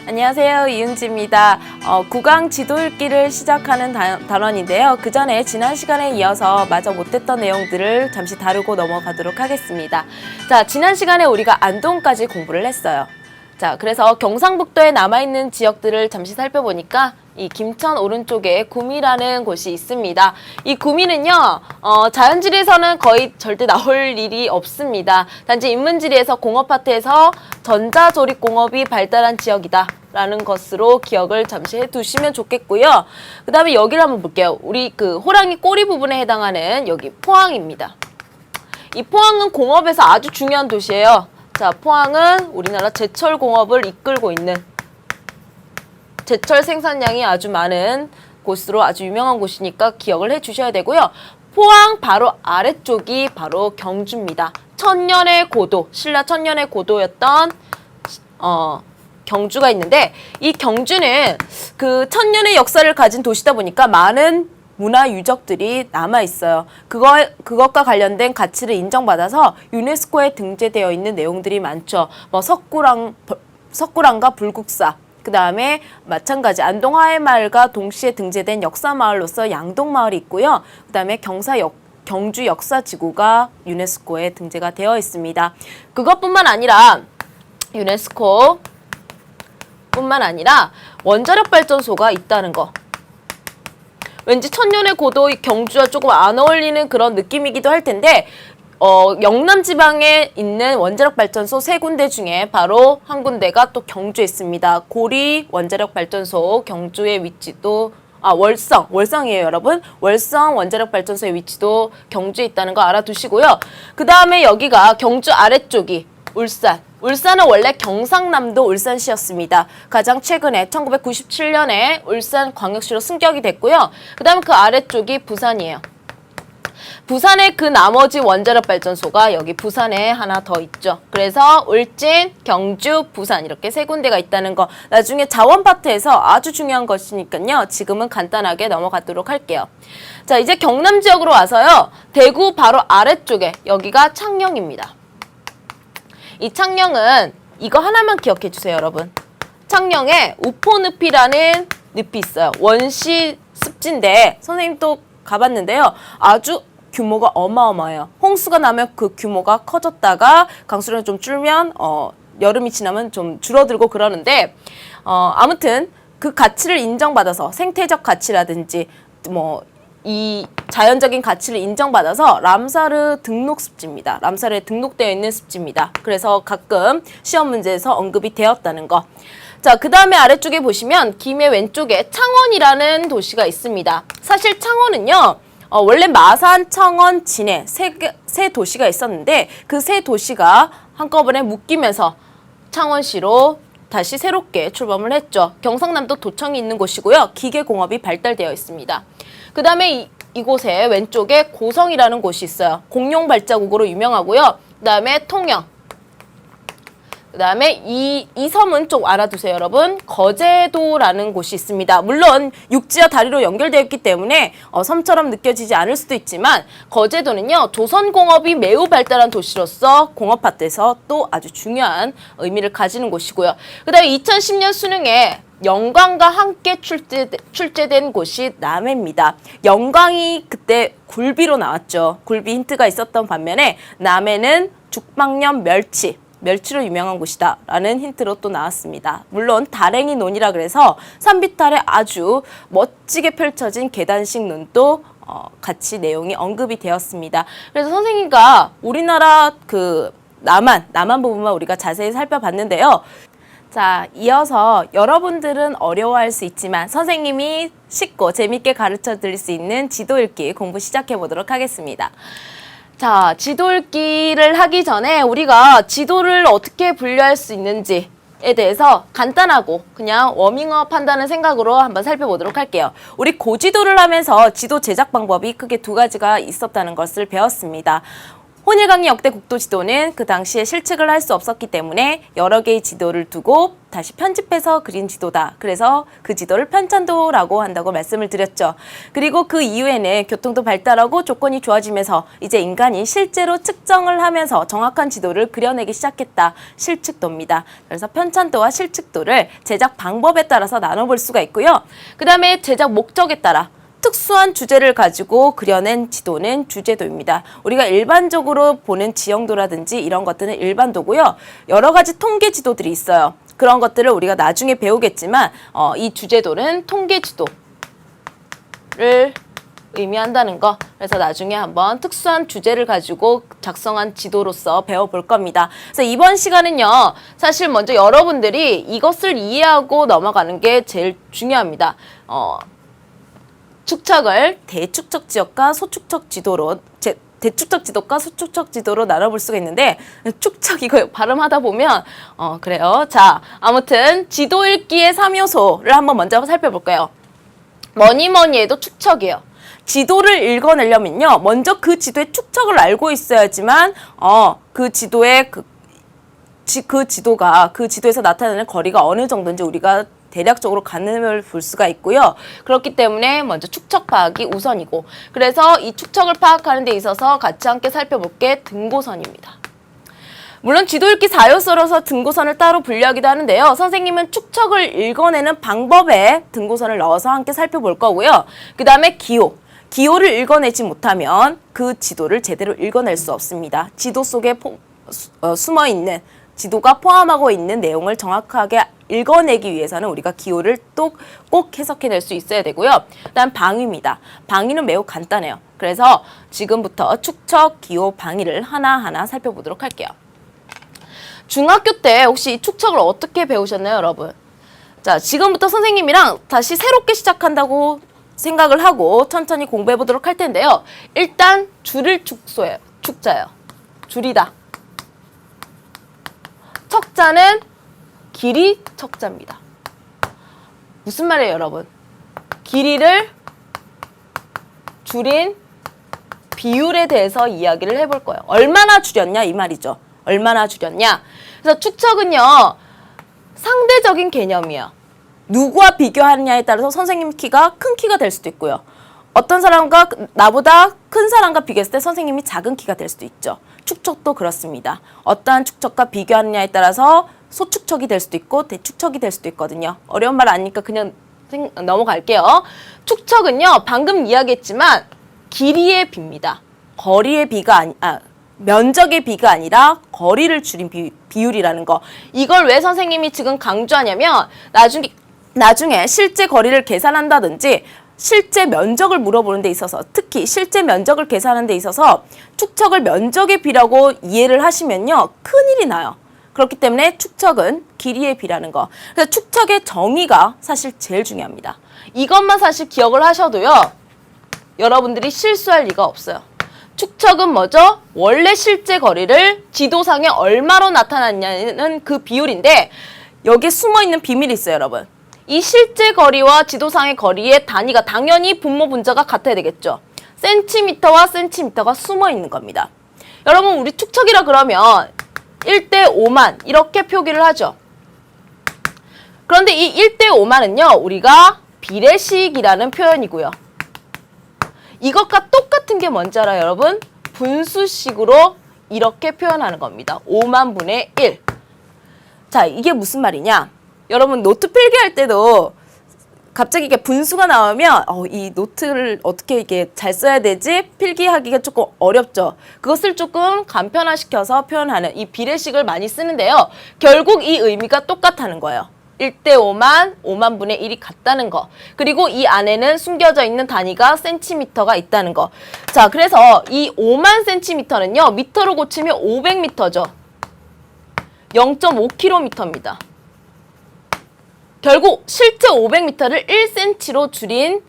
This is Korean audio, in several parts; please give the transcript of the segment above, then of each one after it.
안녕하세요. 이은지입니다. 국왕 지도 읽기를 시작하는 단원인데요. 그 전에 지난 시간에 이어서 마저 못했던 내용들을 잠시 다루고 넘어가도록 하겠습니다. 자, 지난 시간에 우리가 안동까지 공부를 했어요. 자, 그래서 경상북도에 남아있는 지역들을 잠시 살펴보니까 이 김천 오른쪽에 구미라는 곳이 있습니다. 이 구미는요, 자연지리에서는 거의 절대 나올 일이 없습니다. 단지 인문지리에서 공업파트에서 전자조립공업이 발달한 지역이다 라는 것으로 기억을 잠시 해두시면 좋겠고요. 그 다음에 여기를 한번 볼게요. 우리 그 호랑이 꼬리 부분에 해당하는 여기 포항입니다. 이 포항은 공업에서 아주 중요한 도시예요. 자, 포항은 우리나라 제철 공업을 이끌고 있는 제철 생산량이 아주 많은 곳으로 아주 유명한 곳이니까 기억을 해주셔야 되고요. 포항 바로 아래쪽이 바로 경주입니다. 천년의 고도, 신라 천년의 고도였던 경주가 있는데 이 경주는 그 천년의 역사를 가진 도시다 보니까 많은 문화 유적들이 남아 있어요. 그것과 관련된 가치를 인정받아서 유네스코에 등재되어 있는 내용들이 많죠. 뭐 석굴암과 불국사, 그 다음에 마찬가지 안동 하회마을과 동시에 등재된 역사마을로서 양동마을이 있고요. 그 다음에 경주 역사지구가 유네스코에 등재가 되어 있습니다. 그것뿐만 아니라 유네스코 뿐만 아니라 원자력 발전소가 있다는 거. 왠지 천년의 고도의 경주와 조금 안 어울리는 그런 느낌이기도 할 텐데 영남 지방에 있는 원자력 발전소 3군데 중에 바로 한 군데가 또 경주에 있습니다. 고리 원자력 발전소 경주의 위치도 월성이에요, 여러분. 월성 원자력 발전소의 위치도 경주에 있다는 거 알아두시고요. 그 다음에 여기가 경주 아래쪽이 울산. 울산은 원래 경상남도 울산시였습니다. 가장 최근에 1997년에 울산광역시로 승격이 됐고요. 그 다음에 그 아래쪽이 부산이에요. 부산의 그 나머지 원자력 발전소가 여기 부산에 하나 더 있죠. 그래서 울진, 경주, 부산 이렇게 3군데가 있다는 거 나중에 자원 파트에서 아주 중요한 것이니까요. 지금은 간단하게 넘어가도록 할게요. 자, 이제 경남 지역으로 와서요. 대구 바로 아래쪽에 여기가 창녕입니다. 이 창녕은 이거 하나만 기억해 주세요, 여러분. 창녕에 우포늪이라는 늪이 있어요. 원시 습지인데 선생님 또 가봤는데요. 아주 규모가 어마어마해요. 홍수가 나면 그 규모가 커졌다가 강수량이 좀 줄면 여름이 지나면 좀 줄어들고 그러는데 아무튼 그 가치를 인정받아서 생태적 가치라든지 이 자연적인 가치를 인정받아서 람사르 등록 습지입니다. 람사르에 등록되어 있는 습지입니다. 그래서 가끔 시험 문제에서 언급이 되었다는 거. 자, 그 다음에 아래쪽에 보시면 김해 왼쪽에 창원이라는 도시가 있습니다. 사실 창원은요. 원래 마산, 청원, 진해 세 도시가 있었는데 그 3도시가 한꺼번에 묶이면서 창원시로 다시 새롭게 출범을 했죠. 경상남도 도청이 있는 곳이고요. 기계공업이 발달되어 있습니다. 그 다음에 이곳에 왼쪽에 고성이라는 곳이 있어요. 공룡 발자국으로 유명하고요. 그 다음에 통영. 그 다음에 이 섬은 좀 알아두세요, 여러분. 거제도라는 곳이 있습니다. 물론 육지와 다리로 연결되어 있기 때문에 섬처럼 느껴지지 않을 수도 있지만 거제도는요. 조선공업이 매우 발달한 도시로서 공업파트에서 또 아주 중요한 의미를 가지는 곳이고요. 그 다음에 2010년 수능에 영광과 함께 출제된 곳이 남해입니다. 영광이 그때 굴비로 나왔죠. 굴비 힌트가 있었던 반면에 남해는 죽방염 멸치로 유명한 곳이다 라는 힌트로 또 나왔습니다. 물론 다랭이 논이라 그래서 산비탈에 아주 멋지게 펼쳐진 계단식 논도 같이 내용이 언급이 되었습니다. 그래서 선생님과 우리나라 그 남한 부분만 우리가 자세히 살펴봤는데요. 자, 이어서 여러분들은 어려워할 수 있지만 선생님이 쉽고 재밌게 가르쳐 드릴 수 있는 지도 읽기 공부 시작해 보도록 하겠습니다. 자, 지도 읽기를 하기 전에 우리가 지도를 어떻게 분류할 수 있는지에 대해서 간단하고 그냥 워밍업 한다는 생각으로 한번 살펴보도록 할게요. 우리 고지도를 하면서 지도 제작 방법이 크게 2가지가 있었다는 것을 배웠습니다. 혼일강리 역대 국도 지도는 그 당시에 실측을 할 수 없었기 때문에 여러 개의 지도를 두고 다시 편집해서 그린 지도다. 그래서 그 지도를 편찬도라고 한다고 말씀을 드렸죠. 그리고 그 이후에는 교통도 발달하고 조건이 좋아지면서 이제 인간이 실제로 측정을 하면서 정확한 지도를 그려내기 시작했다. 실측도입니다. 그래서 편찬도와 실측도를 제작 방법에 따라서 나눠볼 수가 있고요. 그 다음에 제작 목적에 따라 특수한 주제를 가지고 그려낸 지도는 주제도입니다. 우리가 일반적으로 보는 지형도라든지 이런 것들은 일반도고요. 여러 가지 통계 지도들이 있어요. 그런 것들을 우리가 나중에 배우겠지만 이 주제도는 통계 지도를 의미한다는 거. 그래서 나중에 한번 특수한 주제를 가지고 작성한 지도로서 배워볼 겁니다. 그래서 이번 시간은요. 사실 먼저 여러분들이 이것을 이해하고 넘어가는 게 제일 중요합니다. 축척을 대축척 지역과 소축척 지도로 대축척 지도과 소축척 지도로 나눠볼 수가 있는데 축척 이거 발음하다 보면 그래요. 자, 아무튼 지도 읽기의 3요소를 한번 먼저 살펴볼까요? 뭐니 해도 축척이에요. 지도를 읽어내려면요. 먼저 그 지도의 축척을 알고 있어야지만 그 지도의 그 지도가 그 지도에서 나타나는 거리가 어느 정도인지 우리가 대략적으로 가늠을 볼 수가 있고요. 그렇기 때문에 먼저 축척 파악이 우선이고, 그래서 이 축척을 파악하는 데 있어서 같이 함께 살펴볼 게 등고선입니다. 물론 지도 읽기 4요소로서 등고선을 따로 분류하기도 하는데요. 선생님은 축척을 읽어내는 방법에 등고선을 넣어서 함께 살펴볼 거고요. 그 다음에 기호를 읽어내지 못하면 그 지도를 제대로 읽어낼 수 없습니다. 지도 속에 숨어있는, 지도가 포함하고 있는 내용을 정확하게 읽어내기 위해서는 우리가 기호를 또 꼭 해석해낼 수 있어야 되고요. 그다음 방위입니다. 방위는 매우 간단해요. 그래서 지금부터 축척, 기호, 방위를 하나하나 살펴보도록 할게요. 중학교 때 혹시 이 축척을 어떻게 배우셨나요, 여러분? 자, 지금부터 선생님이랑 다시 새롭게 시작한다고 생각을 하고 천천히 공부해 보도록 할 텐데요. 일단 줄을 축자예요. 줄이다. 척자는 길이 척자입니다. 무슨 말이에요, 여러분? 길이를 줄인 비율에 대해서 이야기를 해볼 거예요. 얼마나 줄였냐 이 말이죠. 얼마나 줄였냐. 그래서 축척은요. 상대적인 개념이에요. 누구와 비교하느냐에 따라서 선생님 키가 큰 키가 될 수도 있고요. 어떤 사람과 나보다 큰 사람과 비교했을 때 선생님이 작은 키가 될 수도 있죠. 축척도 그렇습니다. 어떠한 축척과 비교하느냐에 따라서 소축척이 될 수도 있고 대축척이 될 수도 있거든요. 어려운 말 아니니까 그냥 넘어갈게요. 축척은요. 방금 이야기했지만 길이의 비입니다. 거리의 비가 면적의 비가 아니라 거리를 줄인 비율이라는 거. 이걸 왜 선생님이 지금 강조하냐면 나중에 실제 거리를 계산한다든지 실제 면적을 물어보는 데 있어서 특히 실제 면적을 계산하는 데 있어서 축척을 면적의 비라고 이해를 하시면요. 큰일이 나요. 그렇기 때문에 축척은 길이의 비라는 거. 그래서 축척의 정의가 사실 제일 중요합니다. 이것만 사실 기억을 하셔도요. 여러분들이 실수할 리가 없어요. 축척은 뭐죠? 원래 실제 거리를 지도상에 얼마로 나타났냐는 그 비율인데 여기에 숨어있는 비밀이 있어요, 여러분. 이 실제 거리와 지도상의 거리의 단위가 당연히 분모 분자가 같아야 되겠죠. 센티미터와 센티미터가 숨어있는 겁니다. 여러분 우리 축척이라 그러면 1대 5만 이렇게 표기를 하죠. 그런데 이 1대 5만은요. 우리가 비례식이라는 표현이고요. 이것과 똑같은 게 뭔지 알아요, 여러분? 분수식으로 이렇게 표현하는 겁니다. 5만 분의 1. 자, 이게 무슨 말이냐? 여러분 노트 필기할 때도 갑자기 이게 분수가 나오면 이 노트를 어떻게 이게 잘 써야 되지? 필기하기가 조금 어렵죠. 그것을 조금 간편화시켜서 표현하는 이 비례식을 많이 쓰는데요. 결국 이 의미가 똑같다는 거예요. 1대 5만 분의 1이 같다는 거. 그리고 이 안에는 숨겨져 있는 단위가 센티미터가 있다는 거. 자, 그래서 이 5만 센티미터는요. 미터로 고치면 500미터죠. 0.5km입니다. 결국 실제 500m를 1cm로 줄인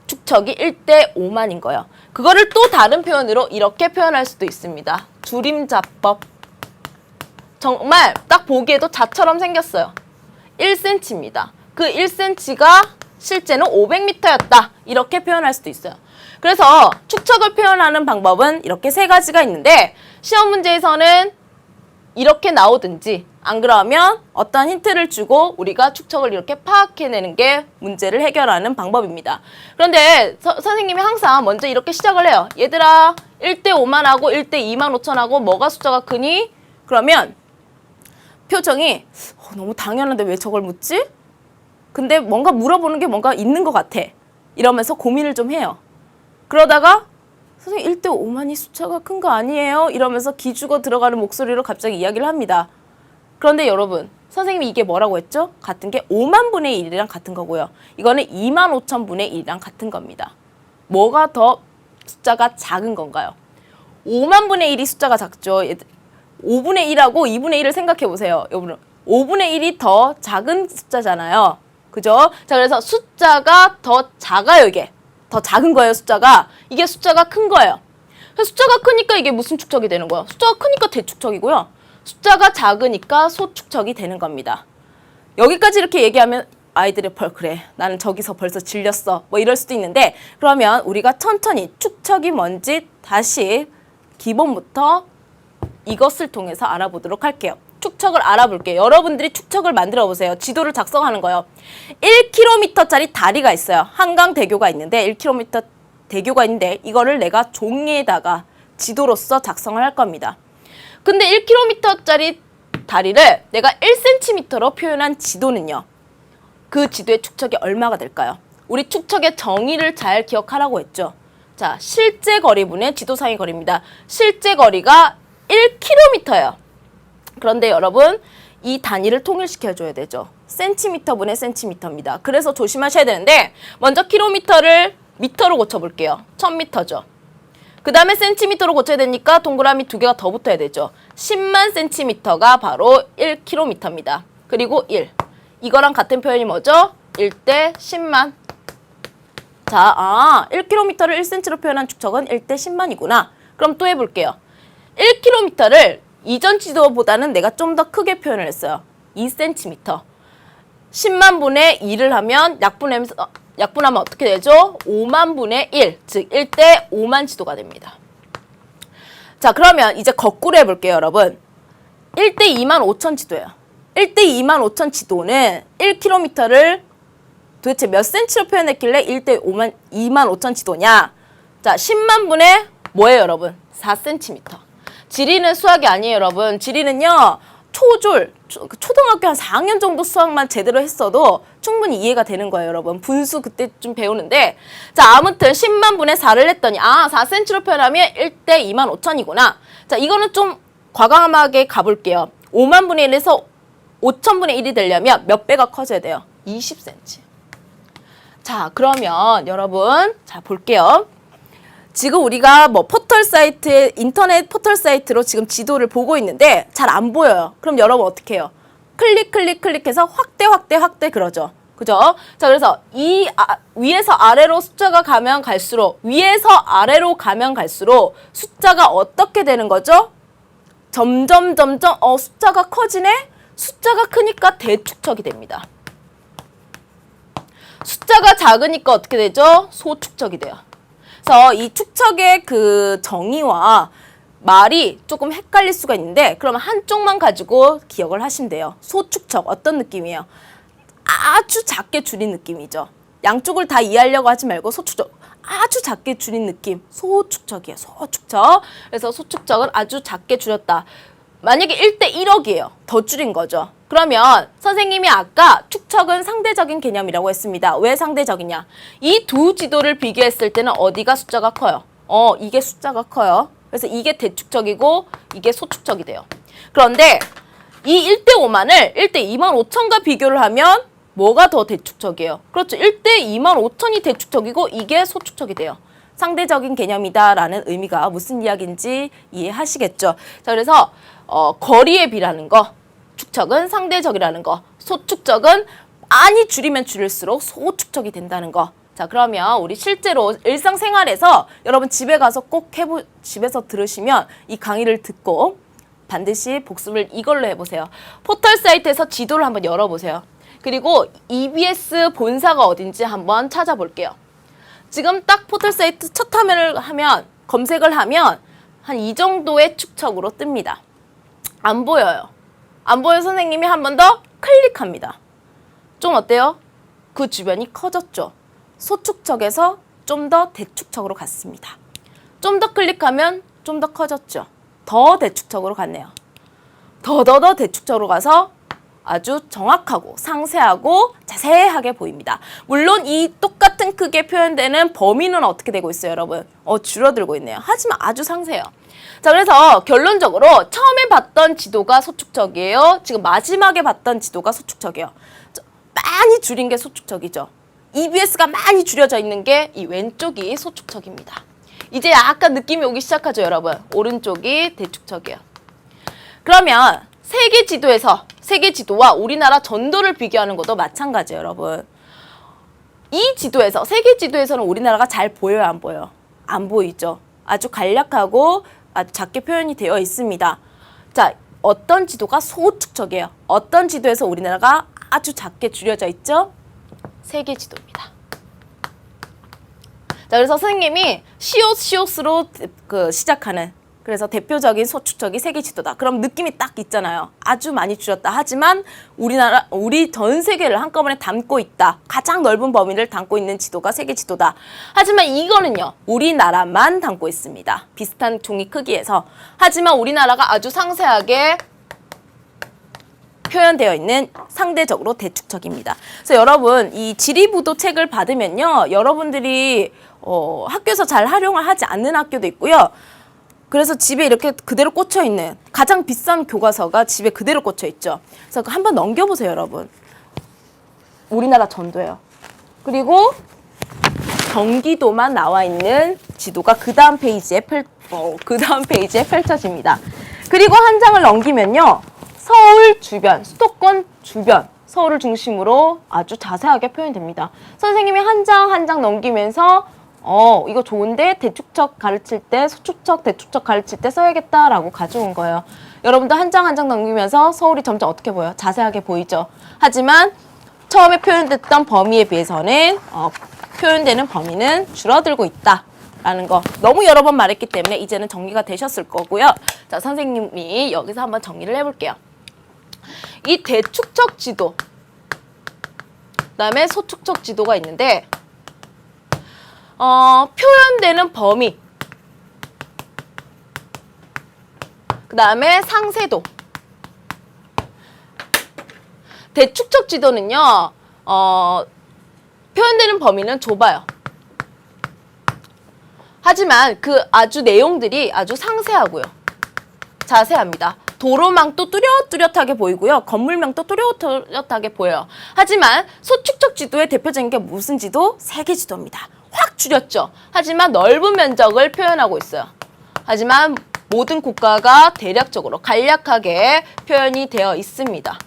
축척이 1대 5만인 거예요. 그거를 또 다른 표현으로 이렇게 표현할 수도 있습니다. 줄임자법. 정말 딱 보기에도 자처럼 생겼어요. 1cm입니다. 그 1cm가 실제는 500m였다. 이렇게 표현할 수도 있어요. 그래서 축척을 표현하는 방법은 이렇게 세 가지가 있는데 시험 문제에서는 이렇게 나오든지 안 그러면 어떤 힌트를 주고 우리가 축척을 이렇게 파악해내는 게 문제를 해결하는 방법입니다. 그런데 선생님이 항상 먼저 이렇게 시작을 해요. 얘들아 1대 5만 하고 1대 2만 5천 하고 뭐가 숫자가 크니? 그러면 표정이 너무 당연한데 왜 저걸 묻지? 근데 뭔가 물어보는 게 뭔가 있는 것 같아. 이러면서 고민을 좀 해요. 그러다가 선생님 1대 5만이 숫자가 큰 거 아니에요? 이러면서 기죽어 들어가는 목소리로 갑자기 이야기를 합니다. 그런데 여러분 선생님이 이게 뭐라고 했죠? 같은 게 5만 분의 1이랑 같은 거고요. 이거는 2만 5천 분의 1이랑 같은 겁니다. 뭐가 더 숫자가 작은 건가요? 5만 분의 1이 숫자가 작죠. 5분의 1하고 2분의 1을 생각해 보세요. 여러분 5분의 1이 더 작은 숫자잖아요. 그죠? 자, 그래서 숫자가 더 작아요, 이게. 더 작은 거예요, 숫자가. 이게 숫자가 큰 거예요. 숫자가 크니까 이게 무슨 축척이 되는 거예요? 숫자가 크니까 대축척이고요. 숫자가 작으니까 소축척이 되는 겁니다. 여기까지 이렇게 얘기하면 아이들이 그래, 나는 저기서 벌써 질렸어. 뭐 이럴 수도 있는데 그러면 우리가 천천히 축척이 뭔지 다시 기본부터 이것을 통해서 알아보도록 할게요. 축척을 알아볼게요. 여러분들이 축척을 만들어 보세요. 지도를 작성하는 거예요. 1km짜리 다리가 있어요. 한강대교가 있는데 1km 대교가 있는데 이거를 내가 종이에다가 지도로서 작성을 할 겁니다. 근데 1km짜리 다리를 내가 1cm로 표현한 지도는요. 그 지도의 축척이 얼마가 될까요? 우리 축척의 정의를 잘 기억하라고 했죠. 자, 실제 거리분의 지도상의 거리입니다. 실제 거리가 1km예요. 그런데 여러분 이 단위를 통일시켜줘야 되죠. 센티미터분의 센티미터입니다. 그래서 조심하셔야 되는데 먼저 킬로미터를 미터로 고쳐볼게요. 1000미터죠. 그 다음에 센티미터로 고쳐야 되니까 동그라미 2개가 더 붙어야 되죠. 10만 센티미터가 바로 1km입니다. 그리고 1. 이거랑 같은 표현이 뭐죠? 1대 10만. 자, 1km를 1cm로 표현한 축척은 1대 10만이구나. 그럼 또 해볼게요. 1km를 이전 지도보다는 내가 좀 더 크게 표현을 했어요. 2cm. 10만 분의 2를 하면 약분하면 어떻게 되죠? 5만 분의 1, 즉 1대 5만 지도가 됩니다. 자, 그러면 이제 거꾸로 해볼게요, 여러분. 1대 2만 5천 지도예요. 1대 2만 5천 지도는 1km를 도대체 몇 cm로 표현했길래 1대 2만 5천 지도냐? 자, 10만 분의 뭐예요, 여러분? 4cm. 지리는 수학이 아니에요, 여러분. 지리는요, 초등학교 한 4학년 정도 수학만 제대로 했어도 충분히 이해가 되는 거예요, 여러분. 분수 그때 좀 배우는데. 자, 아무튼 10만 분의 4를 했더니 4cm로 표현하면 1대 2만 5천이구나. 자, 이거는 좀 과감하게 가볼게요. 5만 분의 1에서 5천 분의 1이 되려면 몇 배가 커져야 돼요? 20cm. 자, 그러면 여러분, 자, 볼게요. 지금 우리가 인터넷 포털 사이트로 지금 지도를 보고 있는데 잘 안 보여요. 그럼 여러분 어떻게 해요? 클릭해서 확대 그러죠. 그죠? 자, 그래서 위에서 아래로 숫자가 가면 갈수록 위에서 아래로 가면 갈수록 숫자가 어떻게 되는 거죠? 점점 숫자가 커지네? 숫자가 크니까 대축척이 됩니다. 숫자가 작으니까 어떻게 되죠? 소축척이 돼요. 그래서 이 축척의 그 정의와 말이 조금 헷갈릴 수가 있는데 그러면 한쪽만 가지고 기억을 하시면 돼요. 소축척 어떤 느낌이에요? 아주 작게 줄인 느낌이죠. 양쪽을 다 이해하려고 하지 말고 소축척 아주 작게 줄인 느낌. 소축척이에요. 소축척. 그래서 소축척은 아주 작게 줄였다. 만약에 1대 1억이에요. 더 줄인 거죠. 그러면 선생님이 아까 축척은 상대적인 개념이라고 했습니다. 왜 상대적이냐? 이 두 지도를 비교했을 때는 어디가 숫자가 커요? 이게 숫자가 커요. 그래서 이게 대축척이고 이게 소축척이 돼요. 그런데 이 1대 5만을 1대 2만 5천과 비교를 하면 뭐가 더 대축척이에요? 그렇죠. 1대 2만 5천이 대축척이고 이게 소축척이 돼요. 상대적인 개념이다라는 의미가 무슨 이야기인지 이해하시겠죠? 자, 그래서 거리의 비라는 거, 축척은 상대적이라는 거, 소축척은 많이 줄이면 줄일수록 소축척이 된다는 거. 자, 그러면 우리 실제로 일상생활에서 여러분 집에 가서 꼭 집에서 들으시면 이 강의를 듣고 반드시 복습을 이걸로 해보세요. 포털 사이트에서 지도를 한번 열어보세요. 그리고 EBS 본사가 어딘지 한번 찾아볼게요. 지금 딱 포털 사이트 첫 화면을 검색을 하면 한 이 정도의 축척으로 뜹니다. 안 보여요. 안 보여 선생님이 한 번 더 클릭합니다. 좀 어때요? 그 주변이 커졌죠. 소축척에서 좀 더 대축척으로 갔습니다. 좀 더 클릭하면 좀 더 커졌죠. 더 대축척으로 갔네요. 더 대축척으로 가서 아주 정확하고 상세하고 자세하게 보입니다. 물론 이 똑같은 크기에 표현되는 범위는 어떻게 되고 있어요, 여러분? 줄어들고 있네요. 하지만 아주 상세해요. 자, 그래서 결론적으로 처음에 봤던 지도가 소축척이에요. 지금 마지막에 봤던 지도가 소축척이에요. 많이 줄인 게 소축척이죠. EBS가 많이 줄여져 있는 게 이 왼쪽이 소축척입니다. 이제 약간 느낌이 오기 시작하죠, 여러분. 오른쪽이 대축척이에요. 그러면 세계 지도와 우리나라 전도를 비교하는 것도 마찬가지예요, 여러분. 이 지도에서, 세계 지도에서는 우리나라가 잘 보여요, 안 보여요? 안 보이죠. 아주 간략하고 아주 작게 표현이 되어 있습니다. 자, 어떤 지도가 소축척이에요? 어떤 지도에서 우리나라가 아주 작게 줄여져 있죠? 세계 지도입니다. 자, 그래서 선생님이 시옷으로 시작하는, 그래서 대표적인 소축척이 세계 지도다. 그럼 느낌이 딱 있잖아요. 아주 많이 줄였다. 하지만 우리 전 세계를 한꺼번에 담고 있다. 가장 넓은 범위를 담고 있는 지도가 세계 지도다. 하지만 이거는요, 우리나라만 담고 있습니다. 비슷한 종이 크기에서. 하지만 우리나라가 아주 상세하게 표현되어 있는 상대적으로 대축척입니다. 그래서 여러분, 이 지리부도 책을 받으면요, 여러분들이 학교에서 잘 활용을 하지 않는 학교도 있고요. 그래서 집에 이렇게 그대로 꽂혀있는 가장 비싼 교과서가 집에 그대로 꽂혀있죠. 그래서 한번 넘겨보세요, 여러분. 우리나라 전도예요. 그리고 경기도만 나와 있는 지도가 그 다음 페이지에 펼쳐집니다. 그리고 한 장을 넘기면요, 서울 주변, 수도권 주변, 서울을 중심으로 아주 자세하게 표현됩니다. 선생님이 한 장 넘기면서 이거 좋은데 대축척 가르칠 때, 소축척, 대축척 가르칠 때 써야겠다라고 가져온 거예요. 여러분도 한 장 넘기면서 서울이 점점 어떻게 보여요? 자세하게 보이죠? 하지만 처음에 표현됐던 범위에 비해서는 표현되는 범위는 줄어들고 있다라는 거 너무 여러 번 말했기 때문에 이제는 정리가 되셨을 거고요. 자, 선생님이 여기서 한번 정리를 해볼게요. 이 대축척 지도, 그다음에 소축척 지도가 있는데 표현되는 범위, 그 다음에 상세도. 대축척 지도는요, 표현되는 범위는 좁아요. 하지만 그 아주 내용들이 아주 상세하고요. 자세합니다. 도로망도 뚜렷뚜렷하게 보이고요. 건물망도 뚜렷뚜렷하게 보여요. 하지만 소축척 지도의 대표적인 게 무슨 지도? 세계 지도입니다. 확 줄였죠. 하지만 넓은 면적을 표현하고 있어요. 하지만 모든 국가가 대략적으로 간략하게 표현이 되어 있습니다.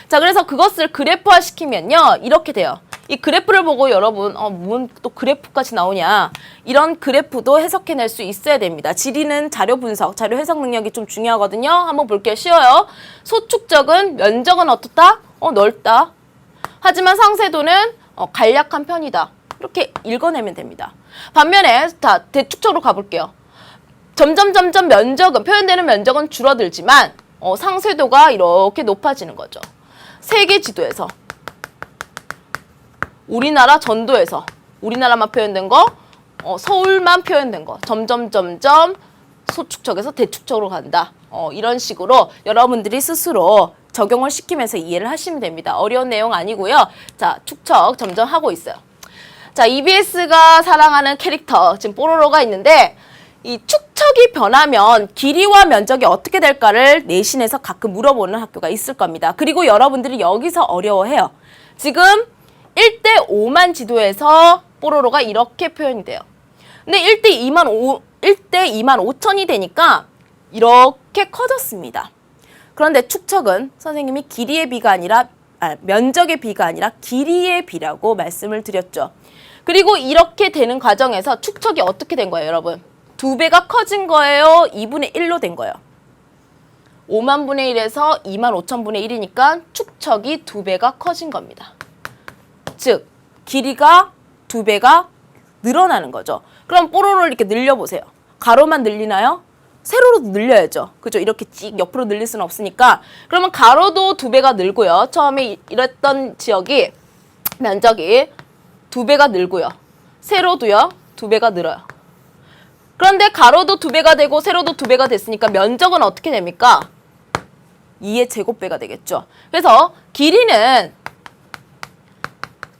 자, 그래서 그것을 그래프화 시키면요, 이렇게 돼요. 이 그래프를 보고 여러분, 뭔 또 그래프까지 나오냐, 이런 그래프도 해석해낼 수 있어야 됩니다. 지리는 자료 분석, 자료 해석 능력이 좀 중요하거든요. 한번 볼게요. 쉬워요. 소축적은 면적은 어떻다? 넓다. 하지만 상세도는 간략한 편이다. 이렇게 읽어내면 됩니다. 반면에 자, 대축적으로 가볼게요. 점점 면적은, 표현되는 면적은 줄어들지만 상세도가 이렇게 높아지는 거죠. 세계 지도에서, 우리나라 전도에서 우리나라만 표현된 거, 서울만 표현된 거, 점점 소축적에서 대축적으로 간다. 이런 식으로 여러분들이 스스로 적용을 시키면서 이해를 하시면 됩니다. 어려운 내용 아니고요. 자, 축척 점점 하고 있어요. 자, EBS가 사랑하는 캐릭터, 지금 뽀로로가 있는데, 이 축척이 변하면 길이와 면적이 어떻게 될까를 내신에서 가끔 물어보는 학교가 있을 겁니다. 그리고 여러분들이 여기서 어려워해요. 지금 1대 5만 지도에서 뽀로로가 이렇게 표현이 돼요. 근데 1대 2만 5천이 되니까 이렇게 커졌습니다. 그런데 축척은 선생님이 길이의 비가 아니라, 면적의 비가 아니라 길이의 비라고 말씀을 드렸죠. 그리고 이렇게 되는 과정에서 축척이 어떻게 된 거예요, 여러분? 2배가 커진 거예요? 2분의 1로 된 거예요? 5만 분의 1에서 2만 5천 분의 1이니까 축척이 2배가 커진 겁니다. 즉, 길이가 2배가 늘어나는 거죠. 그럼 뽀로로를 이렇게 늘려보세요. 가로만 늘리나요? 세로로 늘려야죠. 그죠? 이렇게 찍 옆으로 늘릴 수는 없으니까. 그러면 가로도 2배가 늘고요. 처음에 이랬던 지역이 면적이 2배가 늘고요. 세로도요. 2배가 늘어요. 그런데 가로도 2배가 되고 세로도 2배가 됐으니까 면적은 어떻게 됩니까? 2의 제곱배가 되겠죠. 그래서 길이는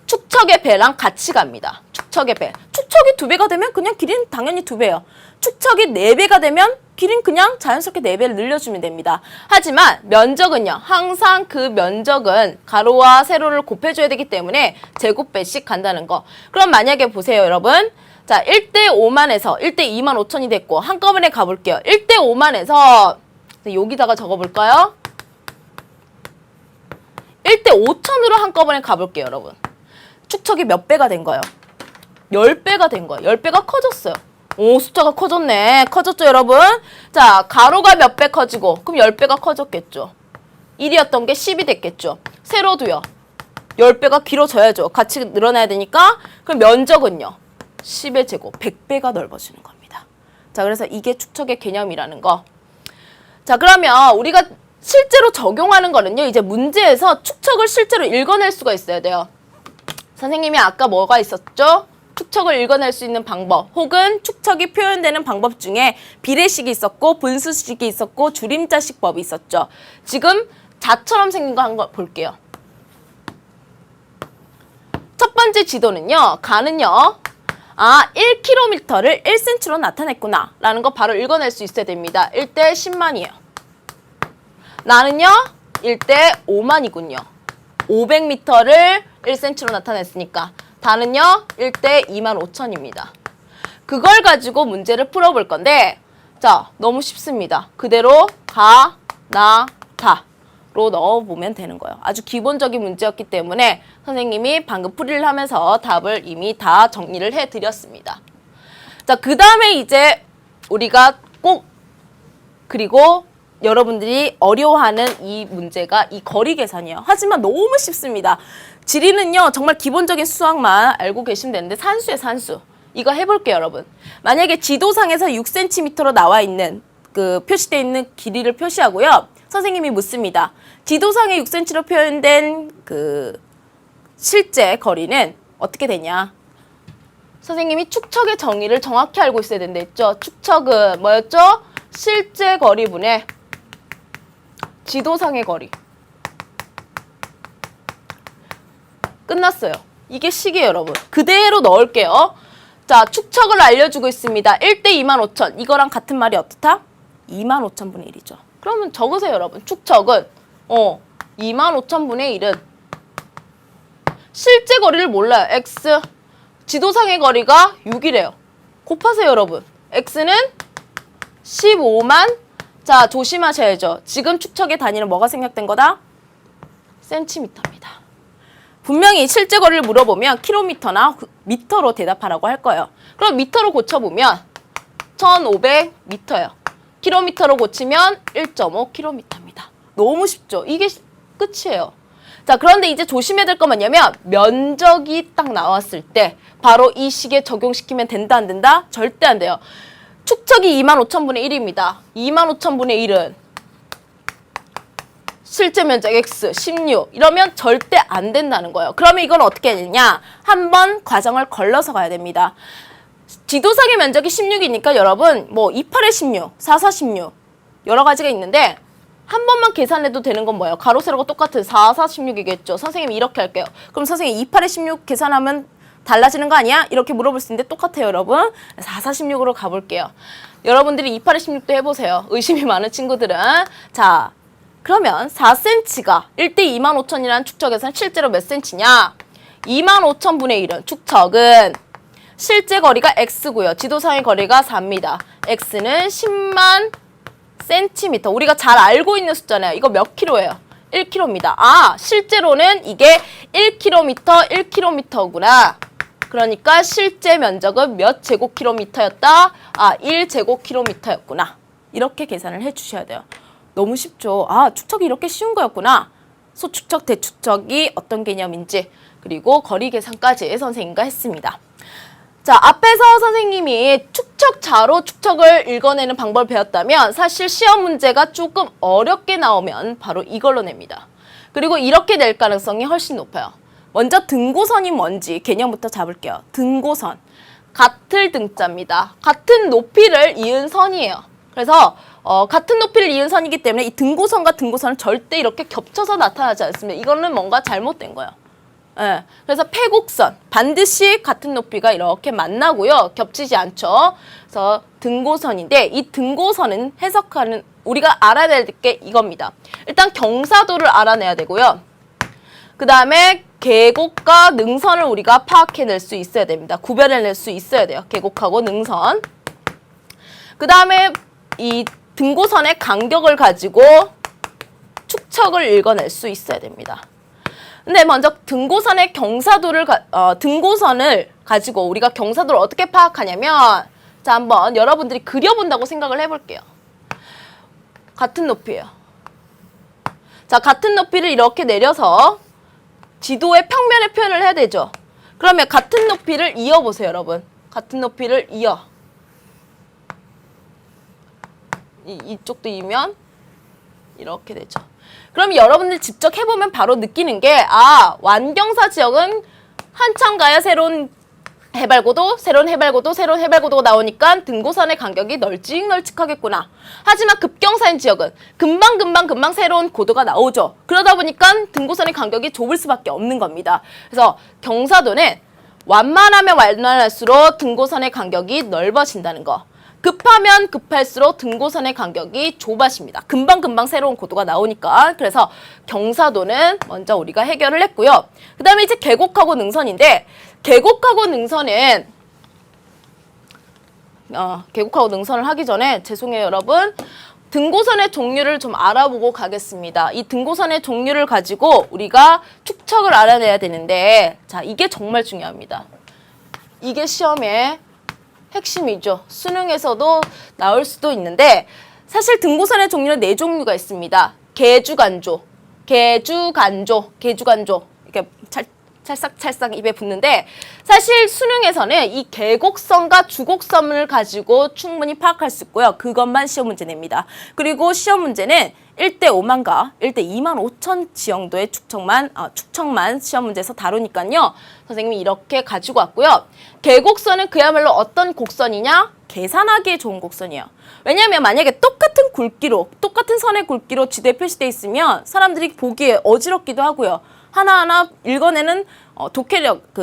축척의 배랑 같이 갑니다. 축척의 배. 축척이 2배가 되면 그냥 길이는 당연히 2배예요. 축척이 4배가 되면 길이는 그냥 자연스럽게 4배를 늘려주면 됩니다. 하지만 면적은요. 항상 그 면적은 가로와 세로를 곱해줘야 되기 때문에 제곱배씩 간다는 거. 그럼 만약에 보세요, 여러분. 자, 1대 5만에서 1대 2만 5천이 됐고 한꺼번에 가볼게요. 1대 5만에서 여기다가 적어볼까요? 1대 5천으로 한꺼번에 가볼게요, 여러분. 축척이 몇 배가 된 거예요? 10배가 된 거예요. 10배가 커졌어요. 오, 숫자가 커졌네. 커졌죠, 여러분? 자, 가로가 몇 배 커지고 그럼 10배가 커졌겠죠. 1이었던 게 10이 됐겠죠. 세로도요. 10배가 길어져야죠. 같이 늘어나야 되니까. 그럼 면적은요. 10의 제곱, 100배가 넓어지는 겁니다. 자, 그래서 이게 축척의 개념이라는 거. 자, 그러면 우리가 실제로 적용하는 거는요. 이제 문제에서 축척을 실제로 읽어낼 수가 있어야 돼요. 선생님이 아까 뭐가 있었죠? 축척을 읽어낼 수 있는 방법 혹은 축척이 표현되는 방법 중에 비례식이 있었고 분수식이 있었고 줄임자식법이 있었죠. 지금 자처럼 생긴 거 한 거 볼게요. 첫 번째 지도는요. 가는요. 1km를 1cm로 나타냈구나 라는 거 바로 읽어낼 수 있어야 됩니다. 1대 10만이에요. 나는요. 1대 5만이군요. 500m를 1cm로 나타냈으니까 다는요. 1대 2만 5천입니다. 그걸 가지고 문제를 풀어볼 건데 자, 너무 쉽습니다. 그대로 가, 나, 다로 넣어보면 되는 거예요. 아주 기본적인 문제였기 때문에 선생님이 방금 풀이를 하면서 답을 이미 다 정리를 해드렸습니다. 자, 그 다음에 이제 우리가 꼭 그리고 여러분들이 어려워하는 이 문제가 이 거리 계산이에요. 하지만 너무 쉽습니다. 지리는요. 정말 기본적인 수학만 알고 계시면 되는데 산수예요. 산수. 이거 해볼게요. 여러분. 만약에 지도상에서 6cm로 나와 있는 그 표시되어 있는 길이를 표시하고요. 선생님이 묻습니다. 지도상에 6cm로 표현된 그 실제 거리는 어떻게 되냐. 선생님이 축척의 정의를 정확히 알고 있어야 된다 했죠. 축척은 뭐였죠? 실제 거리분의 지도상의 거리. 끝났어요. 이게 식이에요, 여러분. 그대로 넣을게요. 자, 축척을 알려주고 있습니다. 1대 2만 5천. 이거랑 같은 말이 어떻다? 2만 5천분의 1이죠. 그러면 적으세요, 여러분. 축척은 2만 5천분의 1은 실제 거리를 몰라요. x. 지도상의 거리가 6이래요. 곱하세요, 여러분. x는 15만. 자, 조심하셔야죠. 지금 축척의 단위는 뭐가 생략된 거다? 센티미터입니다. 분명히 실제 거리를 물어보면 킬로미터나 미터로 대답하라고 할 거예요. 그럼 미터로 고쳐보면 1500m예요. 킬로미터로 고치면 1.5km입니다. 너무 쉽죠? 이게 끝이에요. 자, 그런데 이제 조심해야 될 건 뭐냐면 면적이 딱 나왔을 때 바로 이 식에 적용시키면 된다 안 된다? 절대 안 돼요. 축척이 2만 5천분의 1입니다. 2만 5천분의 1은 실제 면적 x 16 이러면 절대 안 된다는 거예요. 그러면 이건 어떻게 해야 되냐? 한번 과정을 걸러서 가야 됩니다. 지도상의 면적이 16이니까 여러분 뭐 28에 16, 44, 16 여러 가지가 있는데 한 번만 계산해도 되는 건 뭐예요? 가로 세로가 똑같은 44, 16이겠죠. 선생님이 이렇게 할게요. 그럼 선생님 28에 16 계산하면 달라지는 거 아니야? 이렇게 물어볼 수 있는데 똑같아요, 여러분. 44, 16으로 가볼게요. 여러분들이 28에 16도 해보세요. 의심이 많은 친구들은. 자, 그러면 4cm가 1대 2만 5천이라는 축척에서는 실제로 몇 cm냐? 2만 5천분의 1은 축척은 실제 거리가 x고요. 지도상의 거리가 4입니다. x는 10만 cm. 우리가 잘 알고 있는 숫자네요. 이거 몇 킬로예요? 1km입니다. 아, 실제로는 이게 1km, 1km구나. 그러니까 실제 면적은 몇 제곱킬로미터였다? 1제곱킬로미터였구나. 이렇게 계산을 해주셔야 돼요. 너무 쉽죠? 아, 축척이 이렇게 쉬운 거였구나. 소축척, 대축척이 어떤 개념인지 그리고 거리 계산까지 선생님과 했습니다. 자, 앞에서 선생님이 축척자로 축척을 읽어내는 방법을 배웠다면 사실 시험 문제가 조금 어렵게 나오면 바로 이걸로 냅니다. 그리고 이렇게 낼 가능성이 훨씬 높아요. 먼저 등고선이 뭔지 개념부터 잡을게요. 등고선. 같을 등자입니다. 같은 높이를 이은 선이에요. 그래서 같은 높이를 이은 선이기 때문에 이 등고선과 등고선은 절대 이렇게 겹쳐서 나타나지 않습니다. 이거는 뭔가 잘못된 거예요. 예, 그래서 패곡선 반드시 같은 높이가 이렇게 만나고요. 겹치지 않죠. 그래서 등고선인데 이 등고선은 해석하는 우리가 알아야 될 게 이겁니다. 일단 경사도를 알아내야 되고요. 그 다음에 계곡과 능선을 우리가 파악해낼 수 있어야 됩니다. 구별해낼 수 있어야 돼요. 계곡하고 능선. 그 다음에 이 등고선의 간격을 가지고 축척을 읽어낼 수 있어야 됩니다. 근데 먼저 등고선의 등고선을 가지고 우리가 경사도를 어떻게 파악하냐면 자, 한번 여러분들이 그려본다고 생각을 해볼게요. 같은 높이예요. 자, 같은 높이를 이렇게 내려서 지도의 평면에 표현을 해야 되죠. 그러면 같은 높이를 이어보세요, 여러분. 같은 높이를 이어. 이쪽도 이면 이렇게 되죠. 그럼 여러분들 직접 해보면 바로 느끼는 게 완경사 지역은 한참 가야 새로운 해발고도, 새로운 해발고도, 새로운 해발고도가 나오니까 등고선의 간격이 널찍널찍하겠구나. 하지만 급경사인 지역은 금방 새로운 고도가 나오죠. 그러다 보니까 등고선의 간격이 좁을 수밖에 없는 겁니다. 그래서 경사도는 완만하면 완만할수록 등고선의 간격이 넓어진다는 거. 급하면 급할수록 등고선의 간격이 좁아집니다. 금방 새로운 고도가 나오니까. 그래서 경사도는 먼저 우리가 해결을 했고요. 그 다음에 이제 계곡하고 능선인데 계곡하고 능선은 계곡하고 능선을 하기 전에 죄송해요, 여러분. 등고선의 종류를 좀 알아보고 가겠습니다. 이 등고선의 종류를 가지고 우리가 축척을 알아내야 되는데 자, 이게 정말 중요합니다. 이게 시험에 핵심이죠. 수능에서도 나올 수도 있는데 사실 등고선의 종류는 4종류가 있습니다. 계주간조, 계주간조 이렇게 찰싹찰싹 입에 붙는데 사실 수능에서는 이 계곡선과 주곡선을 가지고 충분히 파악할 수 있고요. 그것만 시험 문제 냅니다. 그리고 시험 문제는 1대 5만과 1대 2만 5천 지형도의 축척만 시험 문제에서 다루니까요. 선생님이 이렇게 가지고 왔고요. 계곡선은 그야말로 어떤 곡선이냐? 계산하기에 좋은 곡선이에요. 왜냐하면 만약에 똑같은 선의 굵기로 지도에 표시되어 있으면 사람들이 보기에 어지럽기도 하고요. 하나하나 읽어내는 독해력,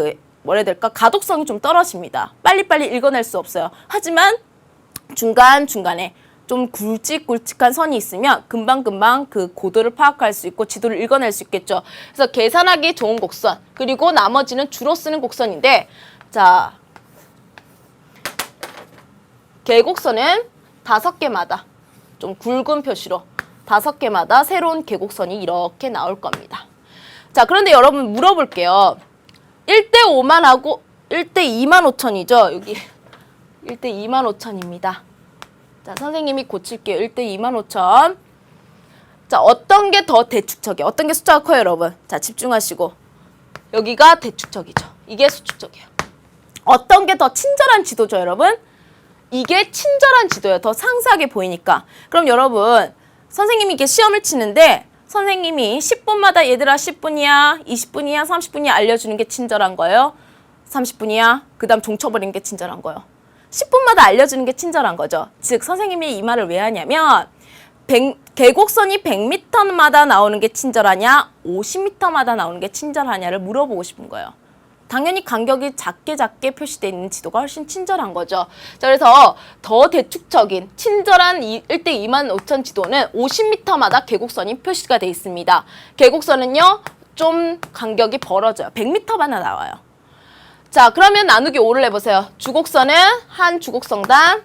가독성이 좀 떨어집니다. 빨리빨리 읽어낼 수 없어요. 하지만 중간중간에 좀 굵직굵직한 선이 있으면 금방 그 고도를 파악할 수 있고 지도를 읽어낼 수 있겠죠. 그래서 계산하기 좋은 곡선, 그리고 나머지는 주로 쓰는 곡선인데 자, 계곡선은 5개마다 좀 굵은 표시로 5개마다 새로운 계곡선이 이렇게 나올 겁니다. 자, 그런데 여러분 물어볼게요. 1대 5만하고 1대 2만 5천이죠. 여기 1대 2만 5천입니다. 자, 선생님이 고칠게요. 1대 2만 5천. 자, 어떤 게 더 대축척이에요? 어떤 게 숫자가 커요, 여러분? 자, 집중하시고. 여기가 대축척이죠. 이게 수축척이에요. 어떤 게 더 친절한 지도죠, 여러분? 이게 친절한 지도예요. 더 상세하게 보이니까. 그럼 여러분, 선생님이 이렇게 시험을 치는데 선생님이 10분마다 얘들아 10분이야, 20분이야, 30분이야 알려주는 게 친절한 거예요. 30분이야. 그 다음 종쳐버리는 게 친절한 거예요. 10분마다 알려주는 게 친절한 거죠. 즉 선생님이 이 말을 왜 하냐면 계곡선이 100m마다 나오는 게 친절하냐 50m마다 나오는 게 친절하냐를 물어보고 싶은 거예요. 당연히 간격이 작게 표시되어 있는 지도가 훨씬 친절한 거죠. 자, 그래서 더 대축적인 친절한 1대 2만 5천 지도는 50m마다 계곡선이 표시가 되어 있습니다. 계곡선은요 좀 간격이 벌어져요. 100m마다 나와요. 자, 그러면 나누기 5를 해보세요. 주곡선은 한 주곡선당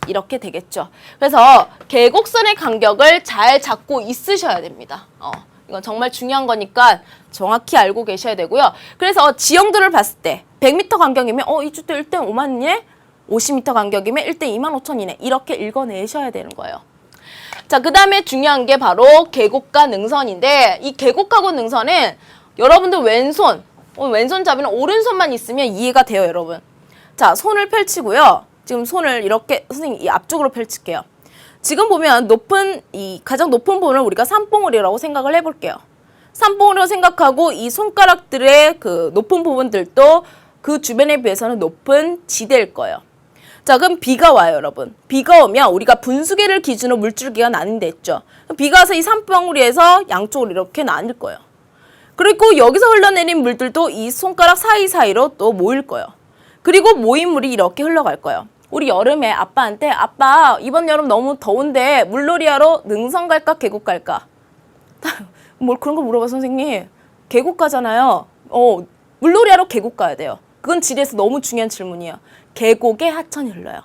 이렇게 되겠죠. 그래서 계곡선의 간격을 잘 잡고 있으셔야 됩니다. 이건 정말 중요한 거니까 정확히 알고 계셔야 되고요. 그래서 지형도를 봤을 때 100m 간격이면 이 주도 1대 5만이네? 50m 간격이면 1대 2만 5천이네. 이렇게 읽어내셔야 되는 거예요. 자, 그 다음에 중요한 게 바로 계곡과 능선인데 이 계곡하고 능선은 여러분들 왼손 잡이는 오른손만 있으면 이해가 돼요, 여러분. 자, 손을 펼치고요. 지금 손을 이렇게 선생님 이 앞쪽으로 펼칠게요. 지금 보면 가장 높은 부분을 우리가 산봉우리라고 생각을 해볼게요. 산봉우리라고 생각하고 이 손가락들의 그 높은 부분들도 그 주변에 비해서는 높은 지대일 거예요. 자, 그럼 비가 와요, 여러분. 비가 오면 우리가 분수계를 기준으로 물줄기가 나뉜다 했죠. 비가 와서 이 산봉우리에서 양쪽으로 이렇게 나뉠 거예요. 그리고 여기서 흘러내린 물들도 이 손가락 사이사이로 또 모일 거예요. 그리고 모인 물이 이렇게 흘러갈 거예요. 우리 여름에 아빠한테 아빠 이번 여름 너무 더운데 물놀이 하러 능선 갈까 계곡 갈까? 뭘 그런 거 물어봐 선생님. 계곡 가잖아요. 물놀이 하러 계곡 가야 돼요. 그건 지리에서 너무 중요한 질문이에요. 계곡에 하천이 흘러요.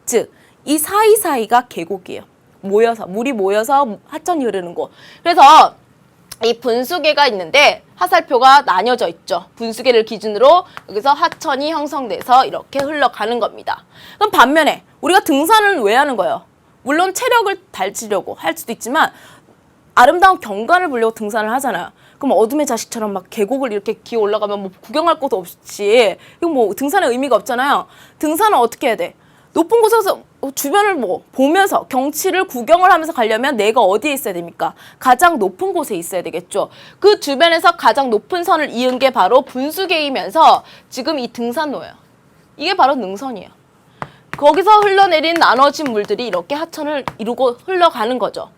즉, 이 사이사이가 계곡이에요. 물이 모여서 하천이 흐르는 곳. 그래서 이 분수계가 있는데 하살표가 나뉘어져 있죠. 분수계를 기준으로 여기서 하천이 형성돼서 이렇게 흘러가는 겁니다. 그럼 반면에 우리가 등산을 왜 하는 거예요? 물론 체력을 달지려고 할 수도 있지만 아름다운 경관을 보려고 등산을 하잖아요. 그럼 어둠의 자식처럼 막 계곡을 이렇게 기어 올라가면 뭐 구경할 것도 없이 이거 뭐 등산의 의미가 없잖아요. 등산은 어떻게 해야 돼? 높은 곳에서 주변을 뭐 보면서 경치를 구경을 하면서 가려면 내가 어디에 있어야 됩니까? 가장 높은 곳에 있어야 되겠죠. 그 주변에서 가장 높은 선을 이은 게 바로 분수계이면서 지금 이 등산로예요. 이게 바로 능선이에요. 거기서 흘러내린 나눠진 물들이 이렇게 하천을 이루고 흘러가는 거죠.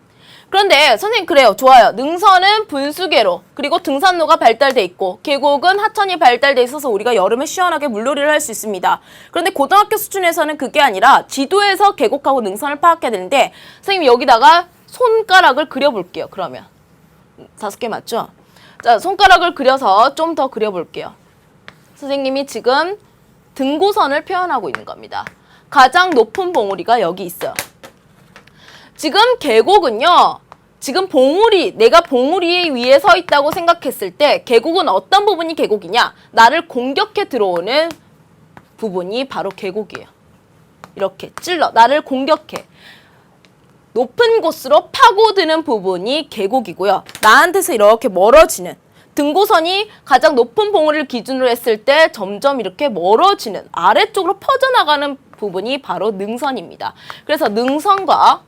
그런데 선생님 그래요. 좋아요. 능선은 분수계로 그리고 등산로가 발달돼 있고 계곡은 하천이 발달돼 있어서 우리가 여름에 시원하게 물놀이를 할 수 있습니다. 그런데 고등학교 수준에서는 그게 아니라 지도에서 계곡하고 능선을 파악해야 되는데 선생님 여기다가 손가락을 그려볼게요. 그러면 5개 맞죠? 자, 손가락을 그려서 좀 더 그려볼게요. 선생님이 지금 등고선을 표현하고 있는 겁니다. 가장 높은 봉우리가 여기 있어요. 지금 계곡은요. 지금 내가 봉우리 위에 서 있다고 생각했을 때 계곡은 어떤 부분이 계곡이냐? 나를 공격해 들어오는 부분이 바로 계곡이에요. 이렇게 나를 공격해. 높은 곳으로 파고드는 부분이 계곡이고요. 나한테서 이렇게 멀어지는 등고선이 가장 높은 봉우리를 기준으로 했을 때 점점 이렇게 멀어지는 아래쪽으로 퍼져나가는 부분이 바로 능선입니다. 그래서 능선과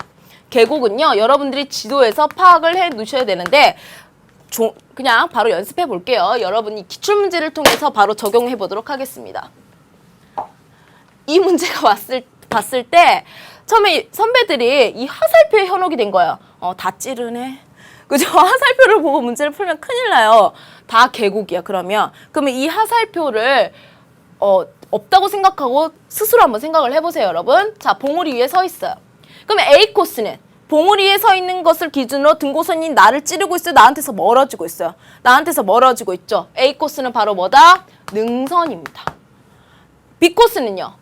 계곡은요. 여러분들이 지도에서 파악을 해 놓으셔야 되는데 그냥 바로 연습해 볼게요. 여러분이 기출문제를 통해서 바로 적용해 보도록 하겠습니다. 이 문제가 봤을 때 처음에 선배들이 이 하살표에 현혹이 된 거예요. 다 찌르네. 그죠? 하살표를 보고 문제를 풀면 큰일 나요. 다 계곡이야. 그러면 이 하살표를 없다고 생각하고 스스로 한번 생각을 해보세요, 여러분. 자, 봉우리 위에 서 있어요. 그러면 A 코스는 봉우리에 서 있는 것을 기준으로 등고선이 나를 찌르고 있어요. 나한테서 멀어지고 있어요. 나한테서 멀어지고 있죠. A 코스는 바로 뭐다? 능선입니다. B 코스는요.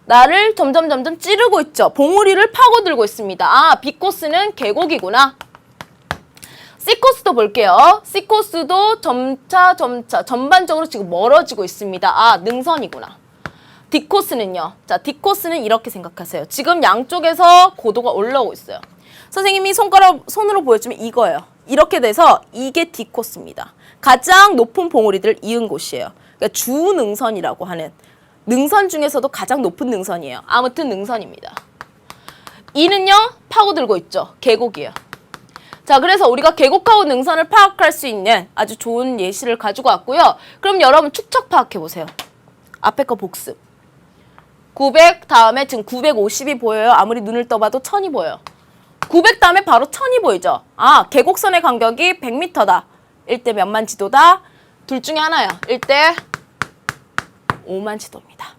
나를 점점 찌르고 있죠. 봉우리를 파고들고 있습니다. 아, B 코스는 계곡이구나. C 코스도 볼게요. C 코스도 점차 전반적으로 지금 멀어지고 있습니다. 아, 능선이구나. D 코스는요. 자, D 코스는 이렇게 생각하세요. 지금 양쪽에서 고도가 올라오고 있어요. 선생님이 손으로 보여주면 이거예요. 이렇게 돼서 이게 D 코스입니다. 가장 높은 봉우리들을 이은 곳이에요. 그러니까 주능선이라고 하는 능선 중에서도 가장 높은 능선이에요. 아무튼 능선입니다. E는요. 파고들고 있죠. 계곡이에요. 자, 그래서 우리가 계곡하고 능선을 파악할 수 있는 아주 좋은 예시를 가지고 왔고요. 그럼 여러분 축척 파악해보세요. 앞에 거 복습. 900 다음에 지금 950이 보여요. 아무리 눈을 떠봐도 1000이 보여요. 900 다음에 바로 1000이 보이죠. 아, 계곡선의 간격이 100m다. 1대 몇만 지도다. 둘 중에 하나야. 1대 5만 지도입니다.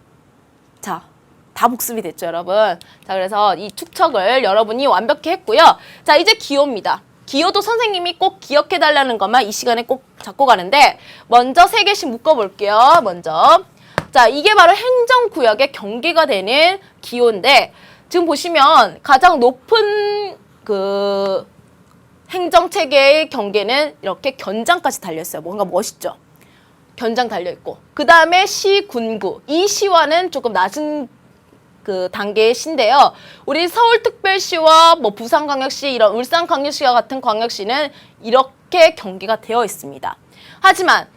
자, 다 복습이 됐죠, 여러분. 자, 그래서 이 축척을 여러분이 완벽히 했고요. 자, 이제 기호입니다. 기호도 선생님이 꼭 기억해달라는 것만 이 시간에 꼭 잡고 가는데 먼저 3개씩 묶어볼게요. 먼저. 자, 이게 바로 행정구역의 경계가 되는 기호인데 지금 보시면 가장 높은 그 행정체계의 경계는 이렇게 견장까지 달려있어요. 뭔가 멋있죠? 견장 달려있고 그 다음에 시, 군구. 이 시와는 조금 낮은 그 단계의 시인데요. 우리 서울특별시와 뭐 부산광역시, 이런 울산광역시와 같은 광역시는 이렇게 경계가 되어 있습니다. 하지만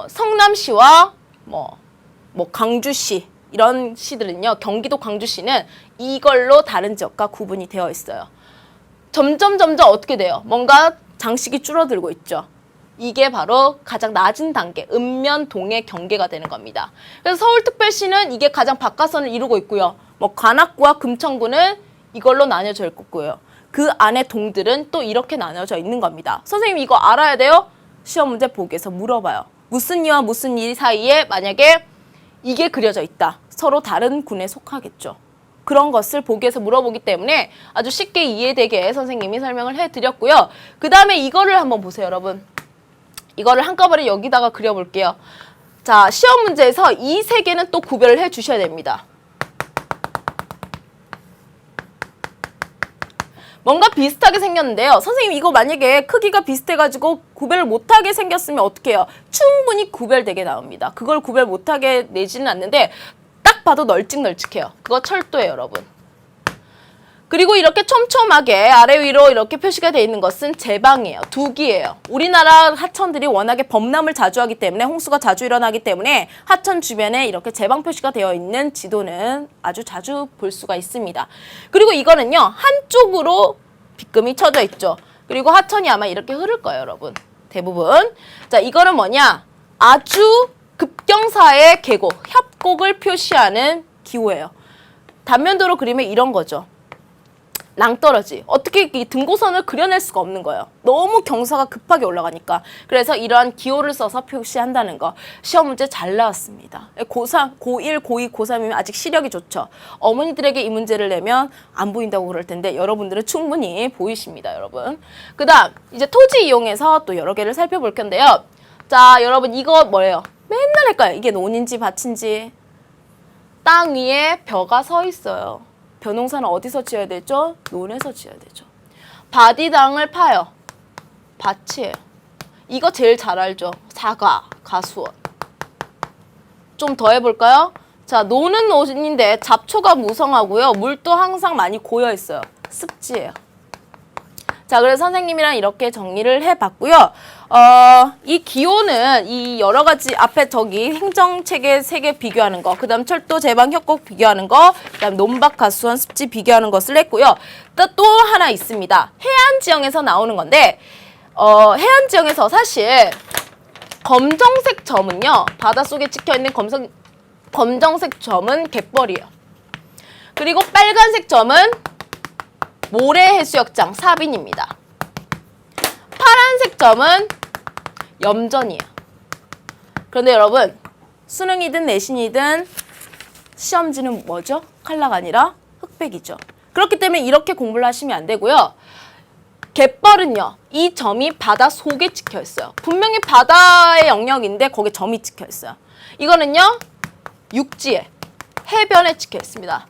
성남시와 뭐 광주시, 이런 시들은요, 경기도 광주시는 이걸로 다른 지역과 구분이 되어 있어요. 점점 어떻게 돼요? 뭔가 장식이 줄어들고 있죠. 이게 바로 가장 낮은 단계, 읍면동의 경계가 되는 겁니다. 그래서 서울특별시는 이게 가장 바깥선을 이루고 있고요. 뭐 관악구와 금천구는 이걸로 나뉘어져 있고요. 그 안에 동들은 또 이렇게 나뉘어져 있는 겁니다. 선생님 이거 알아야 돼요? 시험 문제 보기에서 물어봐요. 무슨 이와 무슨 이 사이에 만약에 이게 그려져 있다. 서로 다른 군에 속하겠죠. 그런 것을 보기에서 물어보기 때문에 아주 쉽게 이해되게 선생님이 설명을 해드렸고요. 그 다음에 이거를 한번 보세요, 여러분. 이거를 한꺼번에 여기다가 그려볼게요. 자, 시험 문제에서 이 세 개는 또 구별을 해주셔야 됩니다. 뭔가 비슷하게 생겼는데요. 선생님 이거 만약에 크기가 비슷해가지고 구별을 못하게 생겼으면 어떻게 해요? 충분히 구별되게 나옵니다. 그걸 구별 못하게 내지는 않는데 딱 봐도 널찍널찍해요. 그거 철도예요, 여러분. 그리고 이렇게 촘촘하게 아래 위로 이렇게 표시가 되어 있는 것은 제방이에요. 두기예요. 우리나라 하천들이 워낙에 범람을 자주 하기 때문에 홍수가 자주 일어나기 때문에 하천 주변에 이렇게 제방 표시가 되어 있는 지도는 아주 자주 볼 수가 있습니다. 그리고 이거는요, 한쪽으로 빗금이 쳐져 있죠. 그리고 하천이 아마 이렇게 흐를 거예요, 여러분. 대부분. 자, 이거는 뭐냐? 아주 급경사의 계곡, 협곡을 표시하는 기호예요. 단면도로 그리면 이런 거죠. 낭떠러지. 어떻게 이 등고선을 그려낼 수가 없는 거예요. 너무 경사가 급하게 올라가니까. 그래서 이러한 기호를 써서 표시한다는 거. 시험 문제 잘 나왔습니다. 고3, 고1, 고2, 고3이면 아직 시력이 좋죠. 어머니들에게 이 문제를 내면 안 보인다고 그럴 텐데 여러분들은 충분히 보이십니다, 여러분. 그 다음 이제 토지 이용해서 또 여러 개를 살펴볼 건데요. 자, 여러분 이거 뭐예요? 맨날 헷갈려요. 이게 논인지 밭인지. 땅 위에 벼가 서 있어요. 벼농사는 어디서 지어야 되죠? 논에서 지어야 되죠. 밭이 땅을 파요. 밭이에요. 이거 제일 잘 알죠? 사과, 가수원. 좀 더 해볼까요? 자, 논은 논인데 잡초가 무성하고요. 물도 항상 많이 고여 있어요. 습지예요. 자, 그래서 선생님이랑 이렇게 정리를 해봤고요. 이 기호는 이 여러 가지 앞에 저기 행정체계 3개 비교하는 거, 그 다음 철도, 제방, 협곡 비교하는 거, 그 다음 논밭, 가수원, 습지 비교하는 것을 했고요. 또 하나 있습니다. 해안 지형에서 나오는 건데, 해안 지형에서 사실 검정색 점은요, 바닷속에 찍혀있는 검정색 점은 갯벌이에요. 그리고 빨간색 점은 모래해수욕장 사빈입니다. 파란색 점은 염전이에요. 그런데 여러분, 수능이든 내신이든 시험지는 뭐죠? 칼라가 아니라 흑백이죠. 그렇기 때문에 이렇게 공부를 하시면 안 되고요. 갯벌은요, 이 점이 바다 속에 찍혀 있어요. 분명히 바다의 영역인데 거기에 점이 찍혀 있어요. 이거는요, 육지에, 해변에 찍혀 있습니다.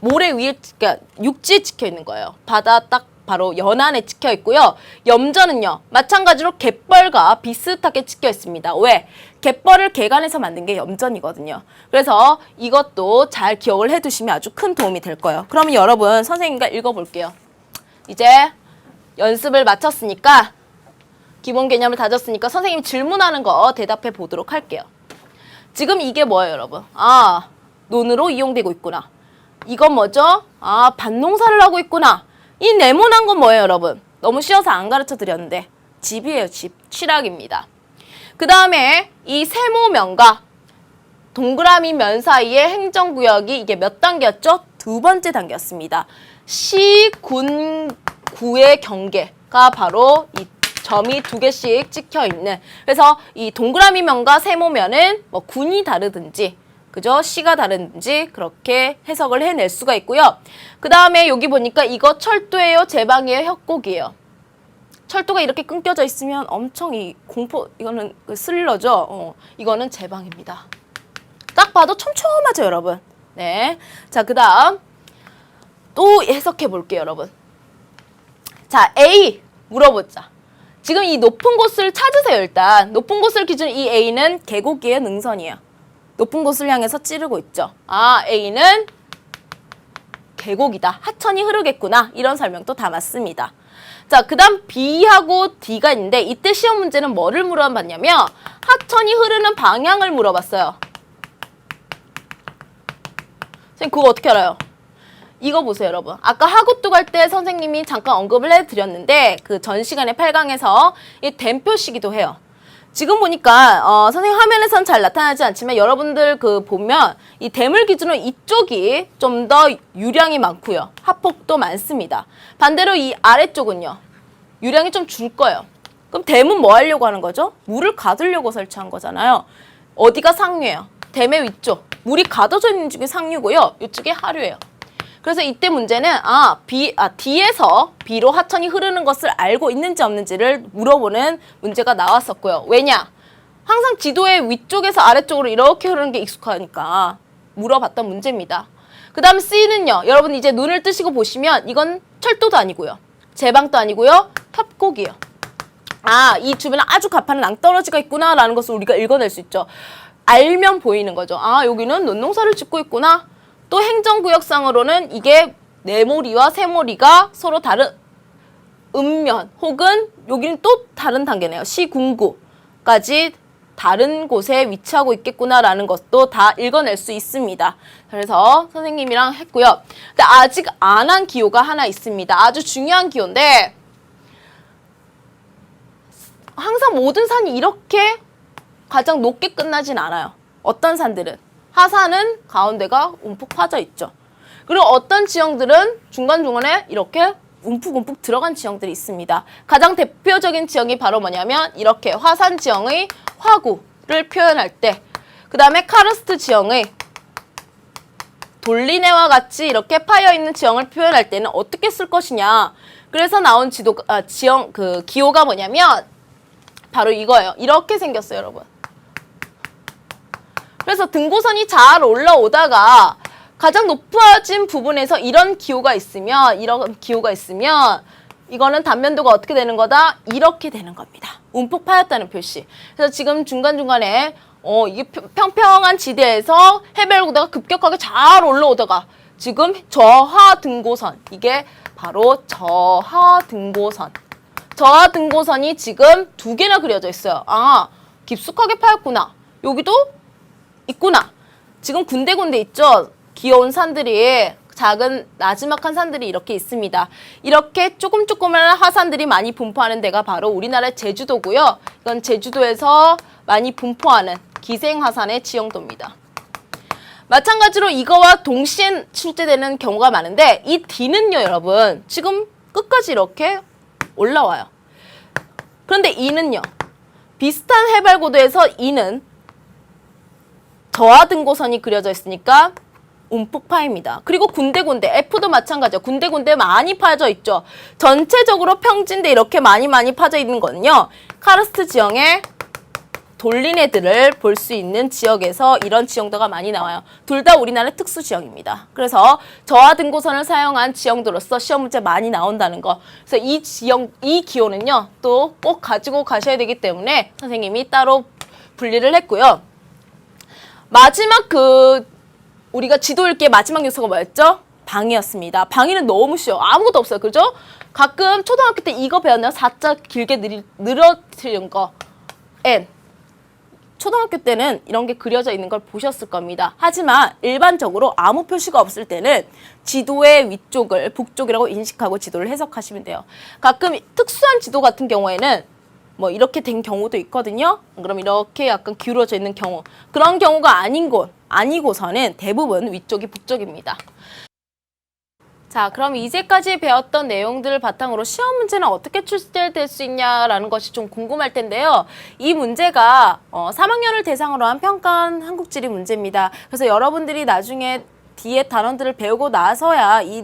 모래 위에, 그러니까 육지에 찍혀 있는 거예요. 바다 딱 바로 연안에 찍혀 있고요. 염전은요, 마찬가지로 갯벌과 비슷하게 찍혀 있습니다. 왜? 갯벌을 개간해서 만든 게 염전이거든요. 그래서 이것도 잘 기억을 해두시면 아주 큰 도움이 될 거예요. 그러면 여러분, 선생님과 읽어볼게요. 이제 연습을 마쳤으니까, 기본 개념을 다졌으니까 선생님이 질문하는 거 대답해 보도록 할게요. 지금 이게 뭐예요, 여러분? 아, 논으로 이용되고 있구나. 이건 뭐죠? 아, 밭농사를 하고 있구나. 이 네모난 건 뭐예요, 여러분? 너무 쉬워서 안 가르쳐 드렸는데 집이에요, 집. 취락입니다. 그 다음에 이 세모면과 동그라미 면 사이의 행정구역이 이게 몇 단계였죠? 2번째 단계였습니다. 시, 군, 구의 경계가 바로 이 점이 2개씩 찍혀 있는. 그래서 이 동그라미 면과 세모면은 뭐 군이 다르든지, 그죠? 시가 다른지 그렇게 해석을 해낼 수가 있고요. 그 다음에 여기 보니까 이거 철도예요? 제방이에요? 협곡이에요? 철도가 이렇게 끊겨져 있으면 엄청 이거는 스릴러죠? 이거는 제방입니다. 딱 봐도 촘촘하죠, 여러분? 네. 자, 그 다음 또 해석해 볼게요, 여러분. 자, A 물어보자. 지금 이 높은 곳을 찾으세요, 일단. 높은 곳을 기준 이 A는 계곡이에요? 능선이에요? 높은 곳을 향해서 찌르고 있죠. 아, A는 계곡이다. 하천이 흐르겠구나. 이런 설명도 다 맞습니다. 자, 그 다음 B하고 D가 있는데 이때 시험 문제는 뭐를 물어봤냐면 하천이 흐르는 방향을 물어봤어요. 선생님 그거 어떻게 알아요? 이거 보세요, 여러분. 아까 하구뚝 할 때 선생님이 잠깐 언급을 해드렸는데 그 전 시간에 8강에서 이 댐표시기도 해요. 지금 보니까 선생님 화면에선 잘 나타나지 않지만 여러분들 그 보면 이 댐을 기준으로 이쪽이 좀 더 유량이 많고요. 하폭도 많습니다. 반대로 이 아래쪽은요. 유량이 좀 줄 거예요. 그럼 댐은 뭐 하려고 하는 거죠? 물을 가두려고 설치한 거잖아요. 어디가 상류예요? 댐의 위쪽. 물이 가둬져 있는 쪽이 상류고요. 이쪽이 하류예요. 그래서 이때 문제는 D에서 B로 하천이 흐르는 것을 알고 있는지 없는지를 물어보는 문제가 나왔었고요. 왜냐? 항상 지도의 위쪽에서 아래쪽으로 이렇게 흐르는 게 익숙하니까 물어봤던 문제입니다. 그 다음 C는요. 여러분 이제 눈을 뜨시고 보시면 이건 철도도 아니고요. 제방도 아니고요. 협곡이에요. 이 주변에 아주 가파른 낭떠러지가 있구나 라는 것을 우리가 읽어낼 수 있죠. 알면 보이는 거죠. 여기는 논농사를 짓고 있구나. 또 행정구역상으로는 이게 네모리와 세모리가 서로 다른 읍면 혹은 여기는 또 다른 단계네요. 시군구까지 다른 곳에 위치하고 있겠구나라는 것도 다 읽어낼 수 있습니다. 그래서 선생님이랑 했고요. 근데 아직 안 한 기호가 하나 있습니다. 아주 중요한 기호인데 항상 모든 산이 이렇게 가장 높게 끝나진 않아요. 어떤 산들은 하산은 가운데가 움푹 파져 있죠. 그리고 어떤 지형들은 중간중간에 이렇게 움푹움푹 들어간 지형들이 있습니다. 가장 대표적인 지형이 바로 뭐냐면 이렇게 화산 지형의 화구를 표현할 때, 그 다음에 카르스트 지형의 돌리네와 같이 이렇게 파여 있는 지형을 표현할 때는 어떻게 쓸 것이냐. 그래서 나온 지형 기호가 뭐냐면 바로 이거예요. 이렇게 생겼어요, 여러분. 그래서 등고선이 잘 올라오다가 가장 높아진 부분에서 이런 기호가 있으면 이거는 단면도가 어떻게 되는 거다? 이렇게 되는 겁니다. 움푹 파였다는 표시. 그래서 지금 중간중간에 이게 평평한 지대에서 해발고도가 급격하게 잘 올라오다가 지금 저하등고선, 이게 바로 저하등고선. 저하등고선이 지금 2개나 그려져 있어요. 깊숙하게 파였구나. 여기도 있구나. 지금 군데군데 있죠? 귀여운 산들이, 작은 나지막한 산들이 이렇게 있습니다. 이렇게 조금조그만 화산들이 많이 분포하는 데가 바로 우리나라의 제주도고요. 이건 제주도에서 많이 분포하는 기생화산의 지형도입니다. 마찬가지로 이거와 동시에 출제되는 경우가 많은데 이 D는요, 여러분. 지금 끝까지 이렇게 올라와요. 그런데 E는요. 비슷한 해발고도에서 E는 저하등고선이 그려져 있으니까 움푹 파입니다. 그리고 군데군데 F도 마찬가지죠. 군데군데 많이 파져 있죠. 전체적으로 평지인데 이렇게 많이 파져 있는 거는요. 카르스트 지형의 돌리네들을 볼 수 있는 지역에서 이런 지형도가 많이 나와요. 둘 다 우리나라의 특수 지형입니다. 그래서 저하등고선을 사용한 지형도로서 시험 문제 많이 나온다는 거. 그래서 이 기호는요. 또 꼭 가지고 가셔야 되기 때문에 선생님이 따로 분리를 했고요. 마지막 우리가 지도 읽기의 마지막 요소가 뭐였죠? 방위였습니다. 방위는 너무 쉬워. 아무것도 없어요. 그죠? 가끔 초등학교 때 이거 배웠나요? 4자 길게 늘어뜨린 거. N. 초등학교 때는 이런 게 그려져 있는 걸 보셨을 겁니다. 하지만 일반적으로 아무 표시가 없을 때는 지도의 위쪽을 북쪽이라고 인식하고 지도를 해석하시면 돼요. 가끔 특수한 지도 같은 경우에는 뭐 이렇게 된 경우도 있거든요. 그럼 이렇게 약간 기울어져 있는 경우. 그런 경우가 아니고서는 대부분 위쪽이 북쪽입니다. 자, 그럼 이제까지 배웠던 내용들을 바탕으로 시험 문제는 어떻게 출제될 수 있냐라는 것이 좀 궁금할 텐데요. 이 문제가 3학년을 대상으로 한 평가한 한국지리 문제입니다. 그래서 여러분들이 나중에 뒤에 단원들을 배우고 나서야 이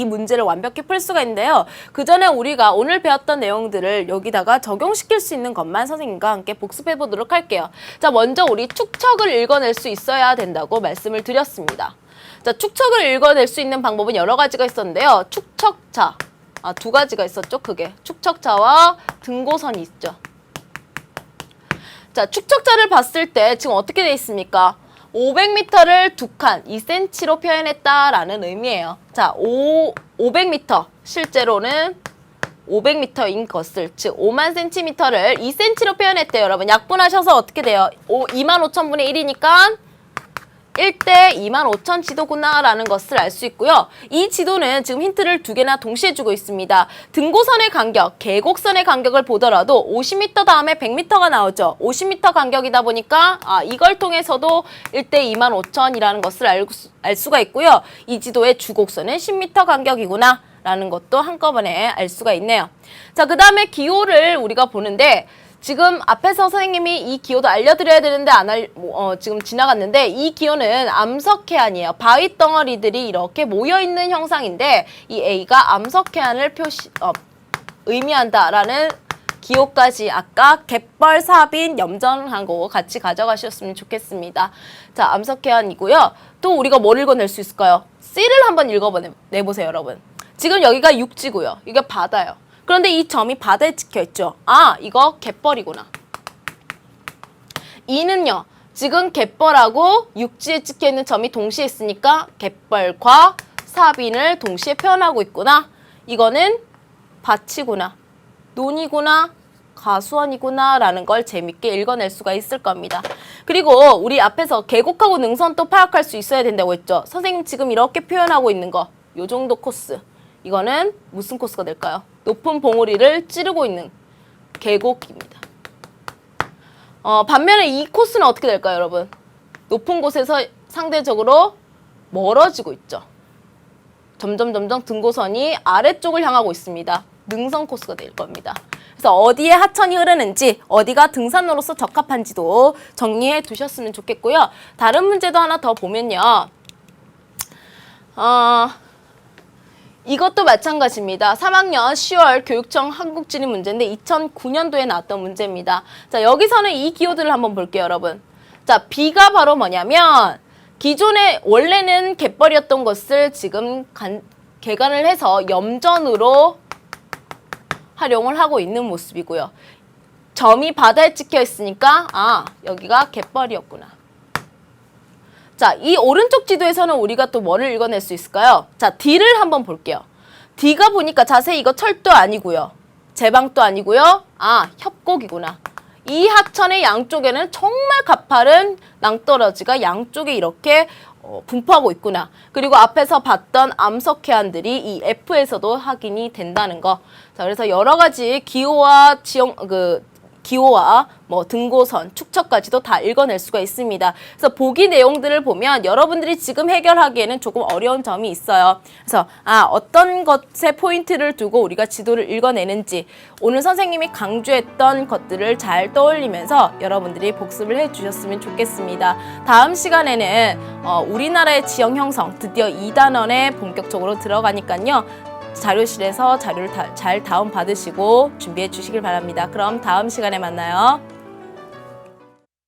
문제를 완벽히 풀 수가 있는데요. 그 전에 우리가 오늘 배웠던 내용들을 여기다가 적용시킬 수 있는 것만 선생님과 함께 복습해 보도록 할게요. 자, 먼저 우리 축척을 읽어낼 수 있어야 된다고 말씀을 드렸습니다. 자, 축척을 읽어낼 수 있는 방법은 여러 가지가 있었는데요. 축척자, 2가지가 있었죠, 크게. 축척자와 등고선이 있죠. 자, 축척자를 봤을 때 지금 어떻게 돼 있습니까? 500m를 2칸, 2cm로 표현했다라는 의미예요. 자, 500m, 실제로는 500m인 것을, 즉 5만 cm를 2cm로 표현했대요. 여러분, 약분하셔서 어떻게 돼요? 25,000분의 1이니까 1대 25,000 지도구나라는 것을 알 수 있고요. 이 지도는 지금 힌트를 두 개나 동시에 주고 있습니다. 등고선의 간격, 계곡선의 간격을 보더라도 50m 다음에 100m가 나오죠. 50m 간격이다 보니까 이걸 통해서도 1대 25,000이라는 것을 알 수가 있고요. 이 지도의 주곡선은 10m 간격이구나 라는 것도 한꺼번에 알 수가 있네요. 자, 그 다음에 기호를 우리가 보는데 지금 앞에서 선생님이 이 기호도 알려드려야 되는데 지금 지나갔는데 이 기호는 암석해안이에요. 바위 덩어리들이 이렇게 모여있는 형상인데 이 A가 암석해안을 의미한다라는 기호까지 아까 갯벌, 사빈, 염전하고 같이 가져가셨으면 좋겠습니다. 자, 암석해안이고요. 또 우리가 뭘 읽어낼 수 있을까요? C를 한번 읽어내보세요, 여러분. 지금 여기가 육지고요. 이게 바다예요. 그런데 이 점이 바다에 찍혀있죠. 이거 갯벌이구나. 이는요. 지금 갯벌하고 육지에 찍혀있는 점이 동시에 있으니까 갯벌과 사빈을 동시에 표현하고 있구나. 이거는 밭이구나. 논이구나. 가수원이구나 라는 걸 재밌게 읽어낼 수가 있을 겁니다. 그리고 우리 앞에서 계곡하고 능선도 파악할 수 있어야 된다고 했죠. 선생님 지금 이렇게 표현하고 있는 거. 요 정도 코스. 이거는 무슨 코스가 될까요? 높은 봉우리를 찌르고 있는 계곡입니다. 반면에 이 코스는 어떻게 될까요, 여러분? 높은 곳에서 상대적으로 멀어지고 있죠. 점점 등고선이 아래쪽을 향하고 있습니다. 능선 코스가 될 겁니다. 그래서 어디에 하천이 흐르는지, 어디가 등산로로서 적합한지도 정리해 두셨으면 좋겠고요. 다른 문제도 하나 더 보면요. 이것도 마찬가지입니다. 3학년 10월 교육청 한국지리 문제인데 2009년도에 나왔던 문제입니다. 자, 여기서는 이 기호들을 한번 볼게요, 여러분. 자, B가 바로 뭐냐면 기존에 원래는 갯벌이었던 것을 지금 개간을 해서 염전으로 활용을 하고 있는 모습이고요. 점이 바다에 찍혀 있으니까 여기가 갯벌이었구나. 자, 이 오른쪽 지도에서는 우리가 또 뭐를 읽어낼 수 있을까요? 자, D를 한번 볼게요. D가 보니까 자세히 이거 철도 아니고요. 제방도 아니고요. 협곡이구나. 이 하천의 양쪽에는 정말 가파른 낭떠러지가 양쪽에 이렇게 분포하고 있구나. 그리고 앞에서 봤던 암석해안들이 이 F에서도 확인이 된다는 거. 자, 그래서 여러 가지 기호와 기호와 등고선, 축척까지도 다 읽어낼 수가 있습니다. 그래서 보기 내용들을 보면 여러분들이 지금 해결하기에는 조금 어려운 점이 있어요. 그래서 어떤 것에 포인트를 두고 우리가 지도를 읽어내는지 오늘 선생님이 강조했던 것들을 잘 떠올리면서 여러분들이 복습을 해주셨으면 좋겠습니다. 다음 시간에는 우리나라의 지형 형성 드디어 2단원에 본격적으로 들어가니까요. 자료실에서 자료를 잘 다운받으시고 준비해 주시길 바랍니다. 그럼 다음 시간에 만나요.